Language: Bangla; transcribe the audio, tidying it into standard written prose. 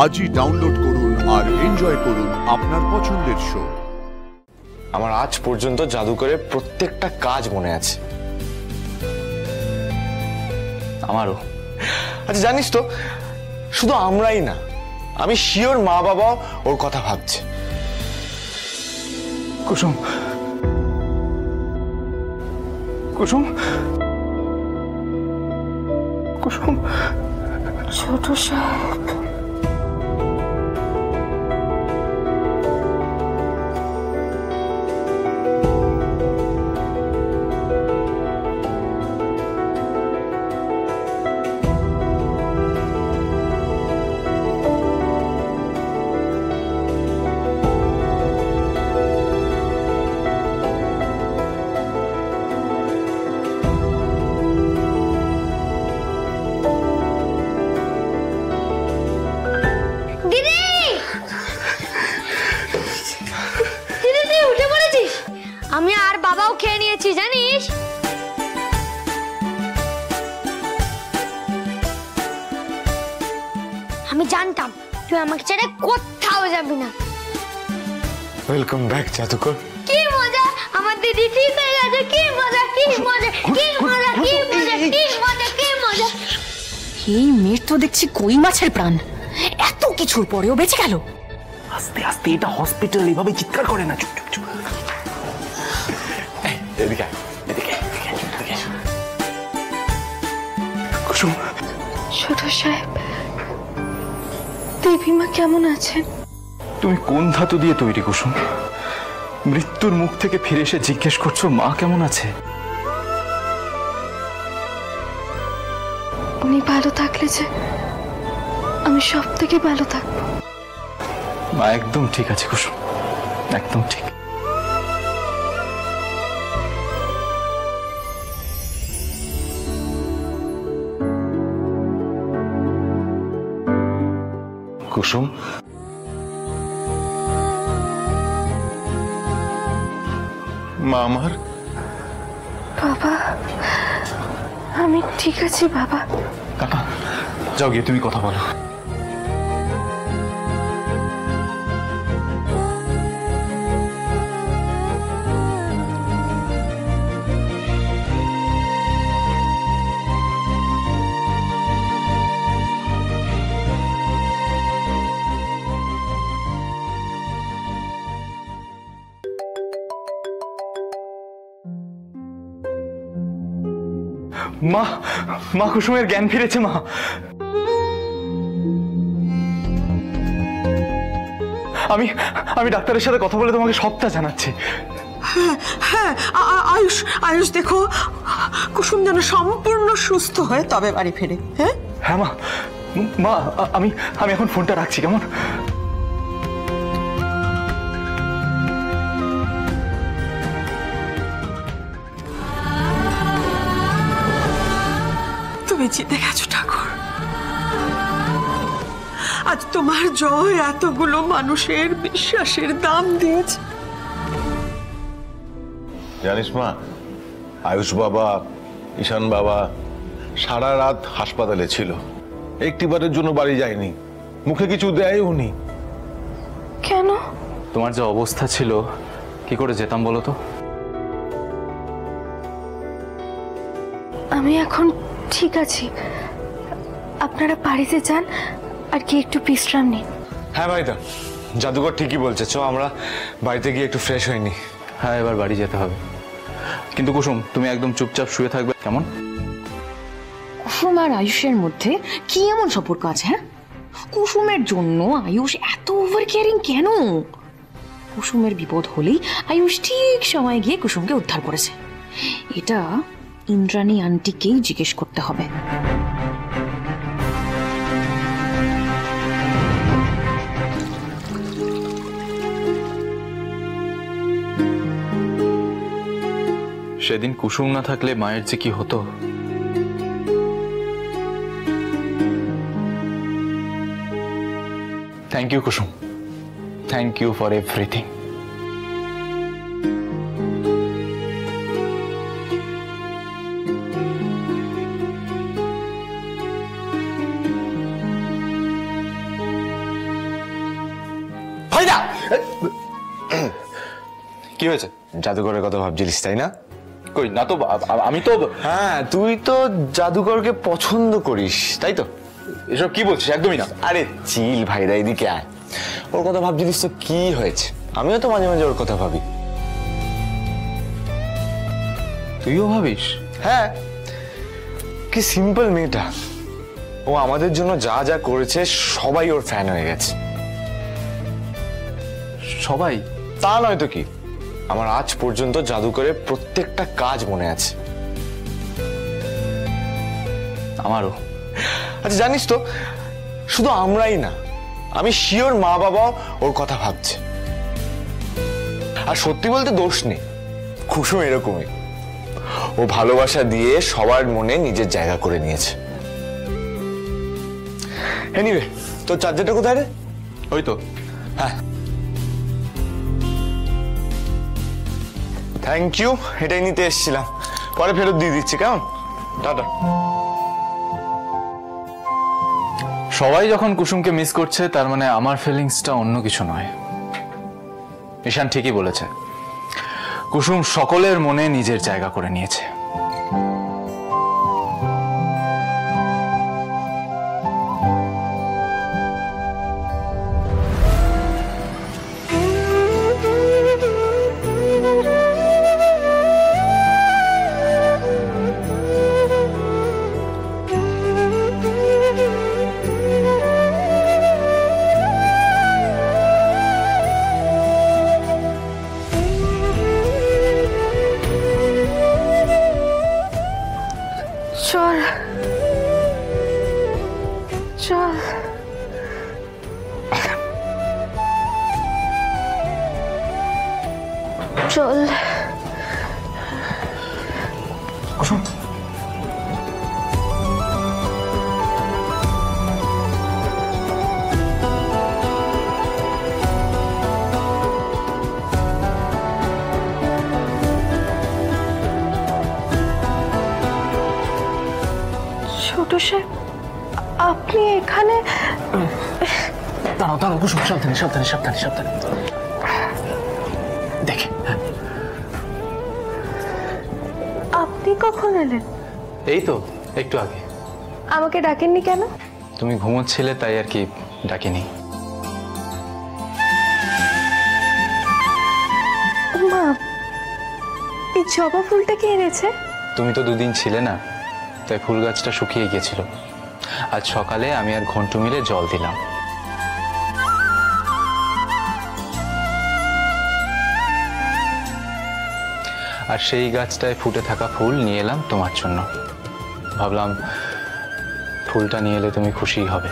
আজই ডাউনলোড করুন আর এনজয় করুন আপনার পছন্দের শো। আমার আজ পর্যন্ত জাদুকরের প্রত্যেকটা কাজ মনে আছে। আমারও। আচ্ছা জানিস তো, শুধু আমরাই না, আমি শিওর মা বাবাও ওর কথা ভাবছে। কুসুম, কুসুম, কুসুম, ছোট সাহেব। আমি আর বাবাও খেয়ে নিয়েছি জানিস। আমি জানতাম তুই আমাকে ছেড়ে কোথাও যাবি না। ওয়েলকাম ব্যাক জাদুকর। কি মজা, আমার দিদি ঠিক হয়ে গেছে। কি মজা, কি মজা, কি মজা, কি মজা, কি মজা, কি মজা। এই মেয়ের তো দেখছি কই মাছের প্রাণ, এত কিছুর পরেও বেঁচে গেল। আস্তে আস্তে, এটা হসপিটাল, এভাবে চিৎকার করে না। চুপ চুপ চুপ। এদিকে এদিকে কুসুম। ছোট সাহেব, দেবীমা কেমন আছেন? তুমি কোন ধাতু দিয়ে তৈরি কুসুম? মৃত্যুর মুখ থেকে ফিরে এসে জিজ্ঞেস করছো মা কেমন আছে? উনি ভালো থাকলে যে আমি সব থেকে ভালো থাকবো। মা একদম ঠিক আছে কুসুম, একদম ঠিক। কুসুম, মা আমার। বাবা, আমি ঠিক আছি বাবা। কাকা, যাও গিয়ে তুমি কথা বলো। মা, মা কুসুমের জ্ঞান ফিরেছে। মা, আমি আমি ডাক্তারের সাথে কথা বলে তোমাকে সবটা জানাচ্ছি। হ্যাঁ হ্যাঁ, আয়ুষ, আয়ুষ দেখো কুসুম যেন সম্পূর্ণ সুস্থ হয়ে তবে বাড়ি ফেরে। হ্যাঁ হ্যাঁ মা, মা আমি আমি এখন ফোনটা রাখছি, কেমন? তুমি জিতে গেছো ঠাকুর। আজ তোমার জয় এতগুলো মানুষের বিশ্বাসের দাম দিয়েছে। জানিস মা, আয়ুষ বাবা, ঈশান বাবা সারা রাত হাসপাতালে ছিল, একটিবারের জন্য বাড়ি যায়নি, মুখে কিছু দেয়ও নি। কেন? তোমার যে অবস্থা ছিল, কি করে যেতাম বলো তো? আমি এখন ঠিক আছি, আপনারা বাড়িতে যান আর কি একটু বিশ্রাম নিন। হ্যাঁ ভাইদা, জাদুকর ঠিকই বলছে, চ আমরা বাড়িতে গিয়ে একটু ফ্রেশ হয়নি। হ্যাঁ, এবার বাড়ি যেতে হবে, কিন্তু কুসুম তুমি একদম চুপচাপ শুয়ে থাকবে, কেমন? কুসুম আর আয়ুষের মধ্যে কি এমন সম্পর্ক আছে? হ্যাঁ, কুসুমের জন্য আয়ুষ এত ওভার কেয়ারিং কেন? কুসুমের বিপদ হলেই আয়ুষ ঠিক সময় গিয়ে কুসুমকে উদ্ধার করেছে। এটা ইন্দ্রাণী আন্টিকেই জিজ্ঞেস করতে হবে। সেদিন কুসুম না থাকলে মায়ের যে কি হতো। Thank you Kusum, thank you for everything. কি হয়েছে? জাদুকরের কথা ভাবছিলিস তাই না? কই না তো, আমি তো। হ্যাঁ, তুই তো জাদুকরকে পছন্দ করিস তাই তো? এসব কি বলছিস? একদমই না। আরে চিল ভাইরা, এদিকে আয়। ওর কথা ভাবছিলিস তো কি হয়েছে? আমিও তো মাঝে মাঝে ওর কথা ভাবি। তুইও ভাবিস? হ্যাঁ, কি সিম্পল মেয়েটা। ও আমাদের জন্য যা যা করেছে সবাই ওর ফ্যান হয়ে গেছে। সবাই? তা নয় তো কি, আমার আজ পর্যন্ত জাদুকরের প্রত্যেকটা কাজ মনে আছে। আমারও। আচ্ছা জানিস তো, শুধু আমরাই না, আমি শিওর মা বাবাও ওর কথা ভাবছে। আর সত্যি বলতে দোষ নেই, কুসুম এরকমই। ও ভালোবাসা দিয়ে সবার মনে নিজের জায়গা করে নিয়েছে। এনিওয়ে, তোর চার্জারটা কোথায় রে? ওই তো। হ্যাঁ, থ্যাংক ইউ, এটাই নিতে এসেছিলাম। পরে ফেরত দিয়ে দিচ্ছি, কেমন? টাটা। সবাই যখন কুসুমকে মিস করছে, তার মানে আমার ফিলিংসটা অন্য কিছু নয়। ঈশান ঠিকই বলেছে, কুসুম সকলের মনে নিজের জায়গা করে নিয়েছে। চল চল। চল। ছোট সাহেব, আপনি এখানে? দাঁড়াও দাঁড়াও কুসুম, সাবধানে সাবধানে সাবধানে সাবধানে। দেখে আপনি কখন এলেন? এই তো একটু আগে। আমাকে ডাকেননি কেন? তুমি ঘুমোচ্ছিলে তাই আর কি, ডাকিনি। মা, এই জবা ফুলটা কে এনেছে? তুমি তো দুদিন ছিলে না, তাই ফুল গাছটা শুকিয়ে গিয়েছিল। আজ সকালে আমি আর ঘন্টু মিলে জল দিলাম। আর সেই গাছটায় ফুটে থাকা ফুল নিয়ে এলাম তোমার জন্য। ভাবলাম ফুলটা নিয়ে এলে তুমি খুশি হবে।